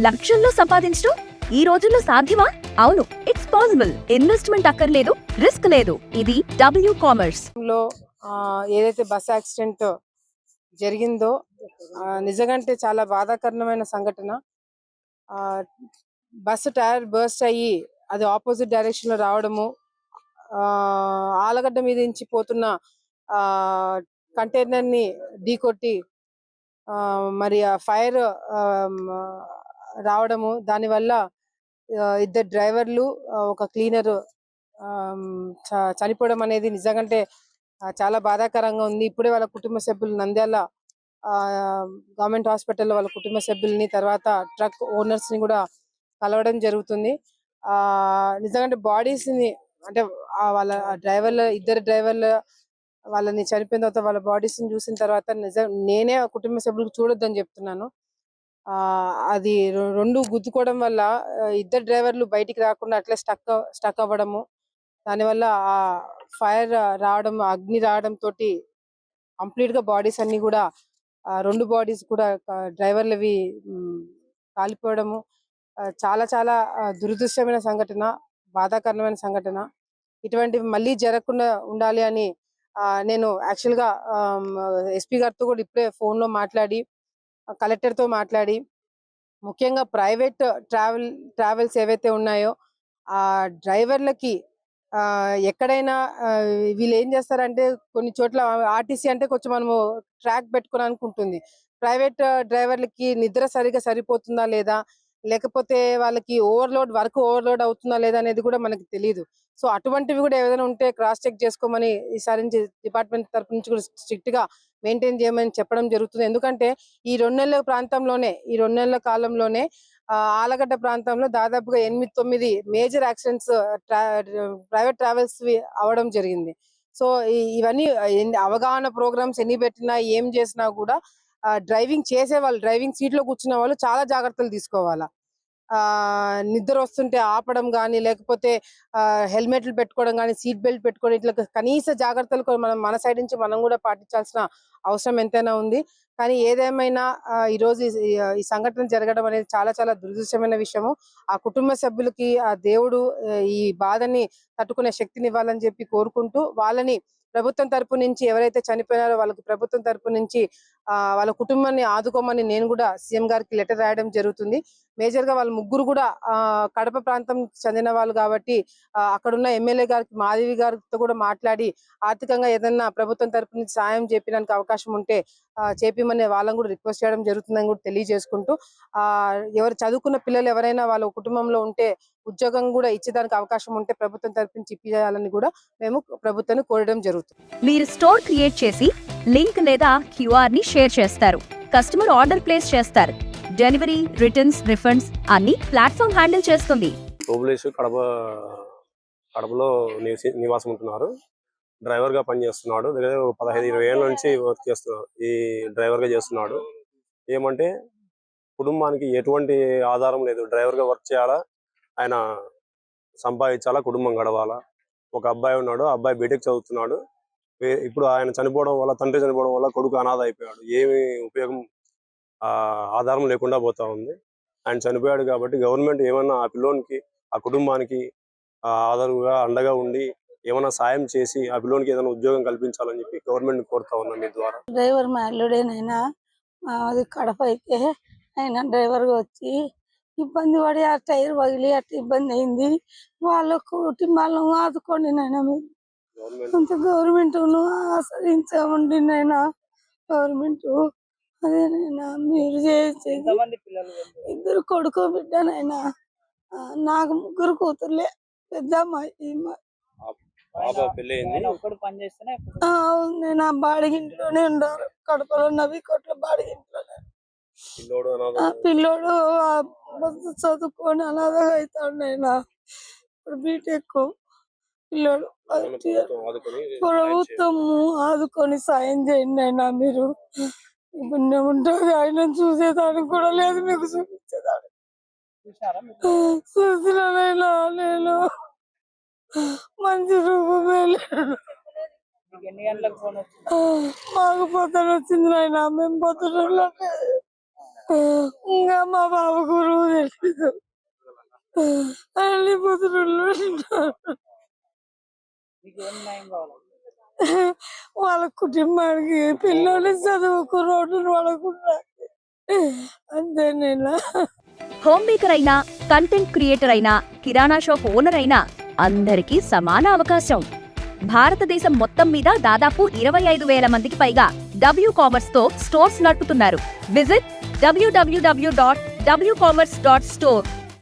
లక్షల్లో సంపాదించడం ఈ రోజుల్లో సాధ్యమా? అవును, ఇట్స్ పాసిబుల్. ఇన్వెస్ట్మెంట్ అక్కర్లేదు, రిస్క్ లేదు. ఇది డబ్ల్యూ కామర్స్ లో ఏదైతే బస్ యాక్సిడెంట్ జరిగిందో నిజంగా చాలా బాధాకరమైన సంఘటన. బస్సు టైర్ బర్స్ట్ అయ్యి అది ఆపోజిట్ డైరెక్షన్ లో రావడము, ఆలగడ్డ మీద నుంచి పోతున్న కంటైనర్ ని ఢీకొట్టి మరి ఆ ఫైర్ రావడము, దానివల్ల ఇద్దరు డ్రైవర్లు ఒక క్లీనర్ చనిపోవడం అనేది నిజంగా చాలా బాధాకరంగా ఉంది. ఇప్పుడే వాళ్ళ కుటుంబ సభ్యులు నంద్యాల గవర్నమెంట్ హాస్పిటల్లో వాళ్ళ కుటుంబ సభ్యుల్ని, తర్వాత ట్రక్ ఓనర్స్ ని కూడా కలవడం జరుగుతుంది. నిజంగా బాడీస్ ని అంటే వాళ్ళ ఇద్దరు డ్రైవర్ల వాళ్ళని చనిపోయిన తర్వాత వాళ్ళ బాడీస్ ని చూసిన తర్వాత నేనే ఆ కుటుంబ సభ్యులకు చూడొద్దని చెప్తున్నాను. అది రెండు గుద్దుకోవడం వల్ల ఇద్దరు డ్రైవర్లు బయటికి రాకుండా అట్లే స్టక్ అవ్వడము, దానివల్ల ఆ ఫైర్ రావడం, అగ్ని రావడం తోటి కంప్లీట్ గా బాడీస్ అన్ని కూడా రెండు బాడీస్ కూడా డ్రైవర్లవి కాలిపోవడము చాలా చాలా దురదృష్టమైన సంఘటన, బాధాకరమైన సంఘటన. ఇటువంటివి మళ్ళీ జరగకుండా ఉండాలి అని నేను యాక్చువల్ గా ఎస్పీ గారితో కూడా ఇప్పుడే ఫోన్ లో మాట్లాడి, కలెక్టర్ తో మాట్లాడి, ముఖ్యంగా ప్రైవేట్ ట్రావెల్స్ ఏవైతే ఉన్నాయో ఆ డ్రైవర్లకి ఎక్కడైనా వీళ్ళు ఏం చేస్తారంటే, కొన్ని చోట్ల ఆర్టీసీ అంటే కొంచెం మనము ట్రాక్ పెట్టుకోవడానికి ఉంటుంది. ప్రైవేట్ డ్రైవర్లకి నిద్ర సరిపోతుందా లేదా, లేకపోతే వాళ్ళకి వర్క్ ఓవర్లోడ్ అవుతుందా లేదా అనేది కూడా మనకి తెలియదు. సో అటువంటివి కూడా ఏదైనా ఉంటే క్రాస్ చెక్ చేసుకోమని ఈసారి నుంచి డిపార్ట్మెంట్ తరఫు నుంచి కూడా స్ట్రిక్ట్ గా మెయింటైన్ చేయమని చెప్పడం జరుగుతుంది. ఎందుకంటే ఈ 2 నెలల కాలంలోనే ఆలగడ్డ ప్రాంతంలో దాదాపుగా 8-9 మేజర్ యాక్సిడెంట్స్ ప్రైవేట్ ట్రావెల్స్ అవడం జరిగింది. సో ఇవన్నీ అవగాహన ప్రోగ్రామ్స్ ఎన్ని పెట్టినా ఏం చేసినా కూడా డ్రైవింగ్ చేసే వాళ్ళు, డ్రైవింగ్ సీట్ లో కూర్చున్న వాళ్ళు చాలా జాగ్రత్తలు తీసుకోవాలా. నిద్ర వస్తుంటే ఆపడం కానీ, లేకపోతే హెల్మెట్లు పెట్టుకోవడం కానీ, సీట్ బెల్ట్ పెట్టుకోవడం, ఇట్లా కనీస జాగ్రత్తలు మన సైడ్ నుంచి మనం కూడా పాటించాల్సిన అవసరం ఎంతైనా ఉంది. కానీ ఏదేమైనా ఈ రోజు ఈ సంఘటన జరగడం అనేది చాలా చాలా దురదృష్టమైన విషయము. ఆ కుటుంబ సభ్యులకి ఆ దేవుడు ఈ బాధని తట్టుకునే శక్తిని ఇవ్వాలని చెప్పి కోరుకుంటూ, వాళ్ళని ప్రభుత్వం తరపు నుంచి ఎవరైతే చనిపోయారో వాళ్ళకి ప్రభుత్వం తరపు నుంచి వాళ్ళ కుటుంబాన్ని ఆదుకోమని నేను కూడా సీఎం గారికి లెటర్ రాయడం జరుగుతుంది. మేజర్ గా వాళ్ళ ముగ్గురు కూడా కడప ప్రాంతం చెందిన వాళ్ళు కాబట్టి అక్కడున్న ఎమ్మెల్యే గారికి, మాధవి గారితో కూడా మాట్లాడి ఆర్థికంగా ఏదన్నా ప్రభుత్వం తరపు నుంచి సాయం చేపించడానికి అవకాశం ఉంటే చేపిమని వాళ్ళని కూడా రిక్వెస్ట్ చేయడం జరుగుతుందని కూడా తెలియజేసుకుంటూ, ఎవరు చదువుకున్న పిల్లలు ఎవరైనా వాళ్ళ కుటుంబంలో ఉంటే ఉద్యోగం కూడా ఇచ్చేదానికి అవకాశం ఉంటే ప్రభుత్వం తరపు నుంచి ఇప్పించాలని కూడా మేము ప్రభుత్వాన్ని కోరడం జరుగుతుంది. మీరు స్టోర్ క్రియేట్ చేసి లింక్ లేదా క్యూఆర్ ని షేర్ చేస్తారు. కస్టమర్ ఆర్డర్ ప్లేస్ చేస్తారు. డెలివరీ, రిటర్న్స్, రిఫండ్స్ అన్ని ప్లాట్ఫామ్ హ్యాండిల్ చేస్తుంది. కడపలో నివాసం ఉంటున్నారు. డ్రైవర్ గా పనిచేస్తున్నాడు. దగ్గర 15-20 ఏళ్ళ నుంచి వర్క్ చేస్తున్నాడు. ఈ డ్రైవర్ గా చేస్తున్నాడు. ఏమంటే కుటుంబానికి ఎటువంటి ఆధారం లేదు. డ్రైవర్ గా వర్క్ చేయాలా, ఆయన సంపాదించాలా, కుటుంబం గడవాలా. ఒక అబ్బాయి ఉన్నాడు. అబ్బాయి బీటెక్ చదువుతున్నాడు. ఇప్పుడు ఆయన చనిపోవడం వల్ల, తండ్రి చనిపోవడం వల్ల కొడుకు అనాథ అయిపోయాడు. ఏమి ఉపయోగం, ఆధారం లేకుండా పోతా ఉంది. ఆయన చనిపోయాడు కాబట్టి గవర్నమెంట్ ఏమన్నా ఆ పిల్లోనికి, ఆ కుటుంబానికి ఆధారంగా అండగా ఉండి ఏమైనా సాయం చేసి ఆ పిల్లోనికి ఏదైనా ఉద్యోగం కల్పించాలని చెప్పి గవర్నమెంట్ కోరుతా ఉన్నాం మీ ద్వారా. డ్రైవర్ మా అల్లుడేనైనా అది కడప అయితే ఆయన డ్రైవర్ గా వచ్చి ఇబ్బంది పడి ఆ టైర్ పగిలి అట్లా ఇబ్బంది అయింది. వాళ్ళ కుటుంబాలను ఆదుకోండి నైనా, మీరు కొంత గవర్నమెంట్ ఆశ్రయించండి నైనా. గవర్నమెంట్ అదేనైనా మీరు చేసేది. 2 కొడుకు బిడ్డనైనా. నాకు 3 కూతుర్లే. పెద్ద అమ్మాయి, నేను ఆ బాడిగింట్లోనే ఉండారు. కడపలో నవీకోట్ల బాడిగింట్లోనే. పిల్లోడు చదువుకొని అనాథగా అవుతాడు నైనా. ఇప్పుడు బీటెక్ పిల్లోడు. ప్రభుత్వము ఆదుకొని సాయం చేయండి అయినా. మీరు పుణ్యం ఉంటుంది. ఆయన చూసేదానికి కూడా లేదు, మీకు చూపించేదానికి చూసినైనా నేను మంచి రూపమే లేదు. మాకు పొద్దున వచ్చింది నాయన. మేము పొద్దున ఇంకా మా బాబు గురువు తెలియదు వాళ్ళ కుటుంబానికి పిల్లలు చదువుకు రోడ్డును వాళ్ళకుండా అంతే నేను. హోమ్ మేకర్ అయినా, కంటెంట్ క్రియేటర్ అయినా, కిరాణా షాప్ ఓనర్ అయినా అందరికీ సమాన అవకాశం. భారతదేశం మొత్తం మీద దాదాపు 25,000 మందికి పైగా WCommerce తో స్టోర్స్ నడుపుతున్నారు. Visit www.wcommerce.store